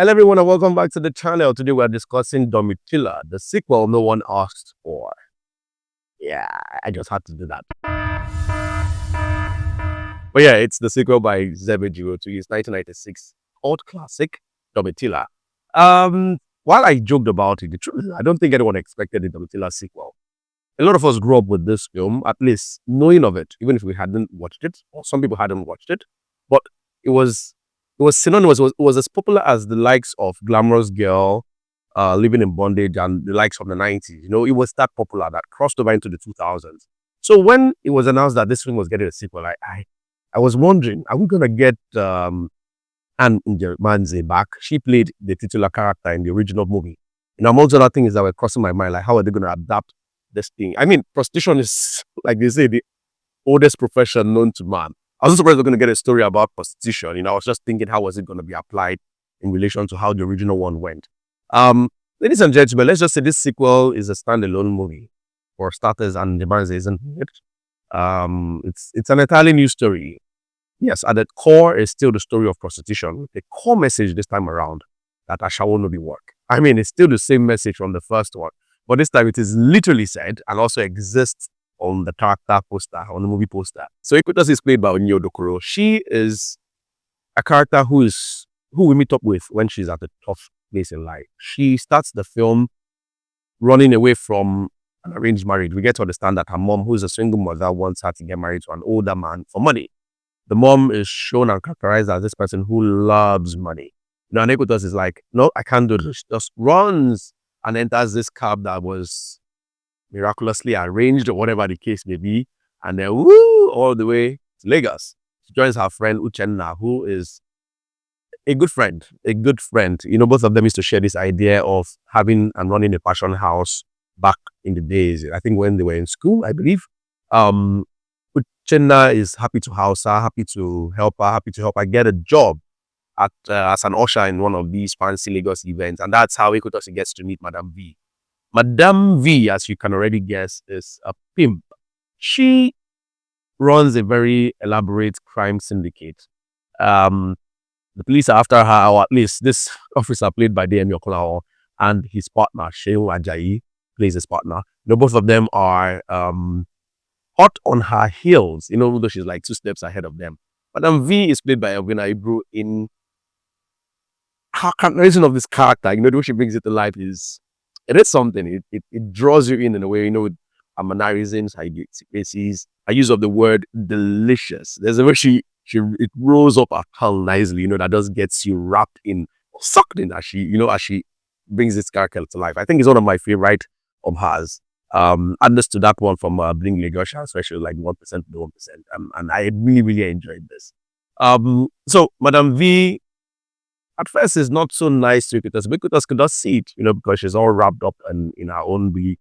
Hello everyone and welcome back to the channel. Today we are discussing Domitilla, the sequel no one asked for. Yeah, I just had to do that. But yeah, it's the sequel by Zeb Ejiro to his 1996 old classic, Domitilla. While I joked about it, the truth is I don't think anyone expected the Domitilla sequel. A lot of us grew up with this film, at least knowing of it, even if we hadn't watched it, or some people hadn't watched it. But it was synonymous. It was as popular as the likes of Glamorous Girl, Living in Bondage, and the likes of the 90s. You know, it was that popular that crossed over into the 2000s. So when it was announced that this film was getting a sequel, I was wondering, are we going to get Anne Njemanze back? She played the titular character in the original movie. And amongst other things that were crossing my mind, like how are they going to adapt this thing? I mean, prostitution is, like they say, the oldest profession known to man. I was surprised we're going to get a story about prostitution. You know, I was just thinking, how was it going to be applied in relation to how the original one went? Ladies and gentlemen, let's just say this sequel is a standalone movie. For starters, and Njemanze isn't it. It's an entirely new story. Yes, at the core is still the story of prostitution. The core message this time around, that Ashawo No Be Work. I mean, it's still the same message from the first one, but this time it is literally said and also exists on the character poster, on the movie poster. So �𝐴𝐴 is played by Onyinye Odokoro. She is a character who we meet up with when she's at a tough place in life. She starts the film running away from an arranged marriage. We get to understand that her mom, who is a single mother, wants her to get married to an older man for money. The mom is shown and characterized as this person who loves money. You know, and �𝐴𝐴 is like, no, I can't do this. She just runs and enters this cab that was miraculously arranged or whatever the case may be. And then, woo, all the way to Lagos. She joins her friend Uchenna, who is a good friend. You know, both of them used to share this idea of having and running a fashion house back in the days. I think when they were in school, I believe. Uchenna is happy to house her, happy to help her get a job at as an usher in one of these fancy Lagos events. And that's how �𝐴𝐴 gets to meet Madam V. Madame V, as you can already guess, is a pimp. She runs a very elaborate crime syndicate. The police are after her, or at least this officer played by Onyinye Odokoro and his partner, Seun Ajayi, plays his partner. You know, both of them are hot on her heels, you know, though she's like 2 steps ahead of them. Madame V is played by Elvina Ibru. In her characterization of this character, you know, the way she brings it to life is, it is something. It draws you in a way, you know, with her mannerisms, her faces, her use of the word delicious. There's a way it rolls up her tongue nicely, you know, that just gets you wrapped in, sucked in as she brings this character to life. I think it's one of my favorite of hers. Add this to that one from Bling Lagos, especially like 1% to 1%. And I really, really enjoyed this. So Madame V, at first, is not so nice to �𝐴𝐴, but �𝐴𝐴 could not see it, you know, because she's all wrapped up in her own belief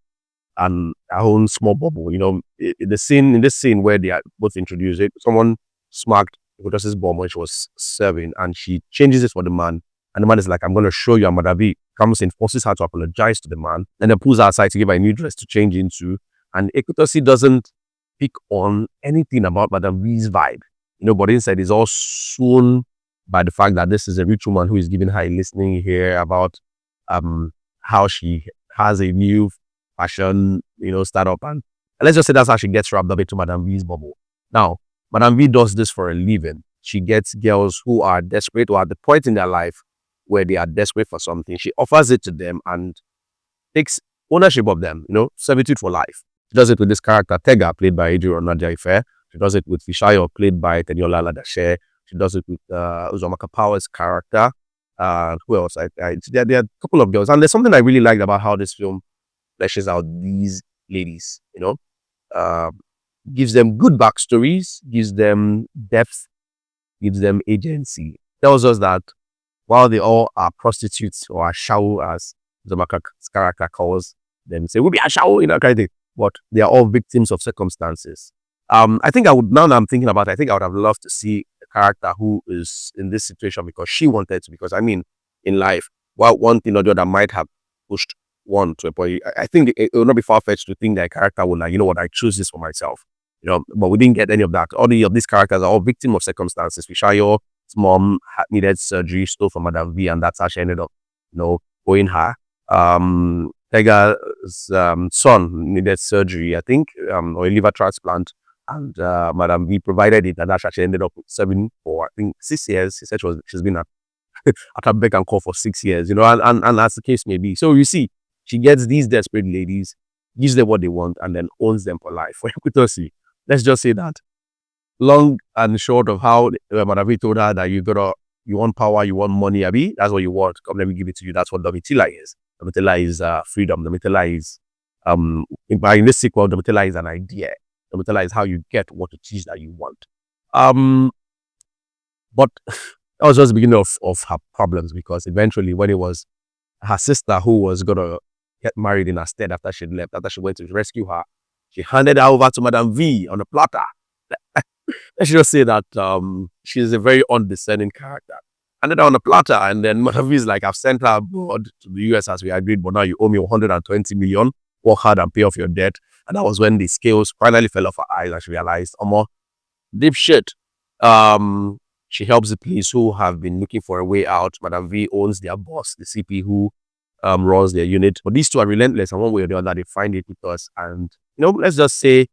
and her own small bubble. You know, in this scene where they are both introduced, someone smacked �𝐴𝐴's bomb when she was serving, and she changes it for the man. And the man is like, I'm going to show you. And Madam V comes in, forces her to apologize to the man, and then pulls her aside to give her a new dress to change into. And �𝐴𝐴 doesn't pick on anything about Madam V's vibe, you know, but instead is all swoon by the fact that this is a rich woman who is giving her a listening here about how she has a new fashion, you know, startup. And let's just say that's how she gets wrapped up into Madam V's bubble. Now, Madam V does this for a living. She gets girls who are desperate or at the point in their life where they are desperate for something. She offers it to them and takes ownership of them, you know, servitude for life. She does it with this character, Tega, played by Ejiro Onojaife. She does it with Fishayo, played by Teniola Aladese. She does it with Uzomaka Power's character. Who else? There are a couple of girls. And there's something I really liked about how this film fleshes out these ladies, you know. Gives them good backstories, gives them depth, gives them agency. Tells us that while they all are prostitutes or ashawo, as Uzomaka's character calls them, say, we'll be ashawo, you know, kind of thing. But they are all victims of circumstances. I think now that I'm thinking about it, I think I would have loved to see character who is in this situation because she wanted to. Because I mean, in life, while one thing or the other might have pushed one to a point, I think it will not be far-fetched to think that a character will like, you know what, I choose this for myself. You know, but we didn't get any of that. All of these characters are all victims of circumstances. Fishayo mom needed surgery, stole from Madam V, and that's how she ended up, owing her. Tega's son needed surgery, I think, or a liver transplant, and Madam V provided it, and that's how she ended up serving for, I think, 6 years. She said she's been at her beck and call for 6 years, and as the case may be. So you see, she gets these desperate ladies, gives them what they want, and then owns them for life. For equity, let's just say that. Long and short of how Madam V told her that you want power, you want money, Abi, that's what you want. Come, let me give it to you. That's what Domitilla is. Domitilla is freedom. Domitilla is in this sequel, Domitilla is an idea. Domitilla is how you get what it is that you want. But that was just the beginning of her problems, because eventually, when it was her sister who was gonna get married in her stead after she left, after she went to rescue her, she handed her over to Madam V on a platter. Let's just say that she's a very undiscerning character. Handed her on a platter, and then Madam V is like, I've sent her abroad to the US as we agreed, but now you owe me 120 million. Work hard and pay off your debt. And that was when the scales finally fell off her eyes, and she realized, deep shit. She helps the police who have been looking for a way out. Madam V owns their boss, the CP, who runs their unit. But these two are relentless, and one way or the other, they find it with us. And, let's just say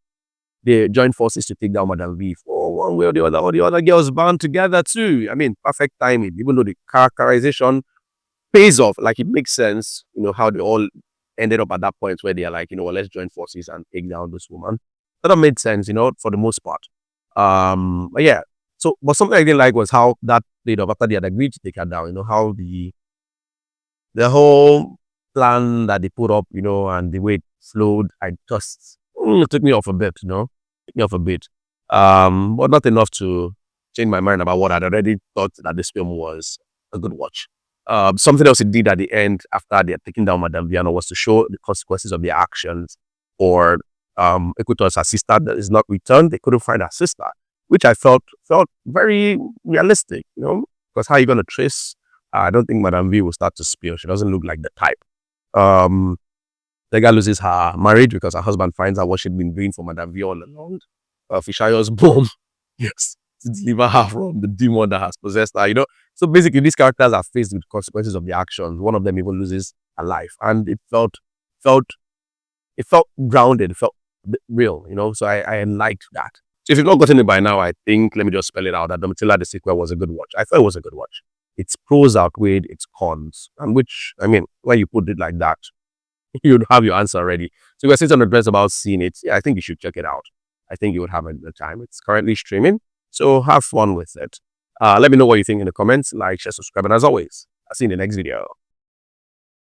they join forces to take down Madam V. For one way or the other, all the other girls band together too. I mean, perfect timing, even though the characterization pays off. Like, it makes sense, how they all ended up at that point where they are like, let's join forces and take down this woman. That made sense, for the most part. But yeah. So, but something I didn't like was how that played up after they had agreed to take her down. How the whole plan that they put up, and the way it flowed, I just it took me off a bit, took me off a bit. But not enough to change my mind about what I'd already thought that this film was a good watch. Something else it did at the end after they had taken down Madame Viano was to show the consequences of their actions. Or �𝐴𝐵ito's sister that is not returned. They couldn't find her sister, which I felt very realistic, because how are you going to trace? I don't think Madame V will start to spill. She doesn't look like the type. The girl loses her marriage because her husband finds out what she'd been doing for Madame V all along. Fishayo's bomb, yes, to deliver her from the demon that has possessed her, So basically, these characters are faced with consequences of their actions. One of them even loses her life, and it felt grounded. It felt a bit real, So I liked that. So if you've not gotten it by now, I think, let me just spell it out, that Domitilla the Sequel was a good watch. I thought it was a good watch. Its pros outweighed its cons, and which, when you put it like that, you'd have your answer ready. So if you're sitting on the dress about seeing it, I think you should check it out. I think you would have a good time. It's currently streaming, so have fun with it. Let me know what you think in the comments. Like, share, subscribe, and as always, I'll see you in the next video.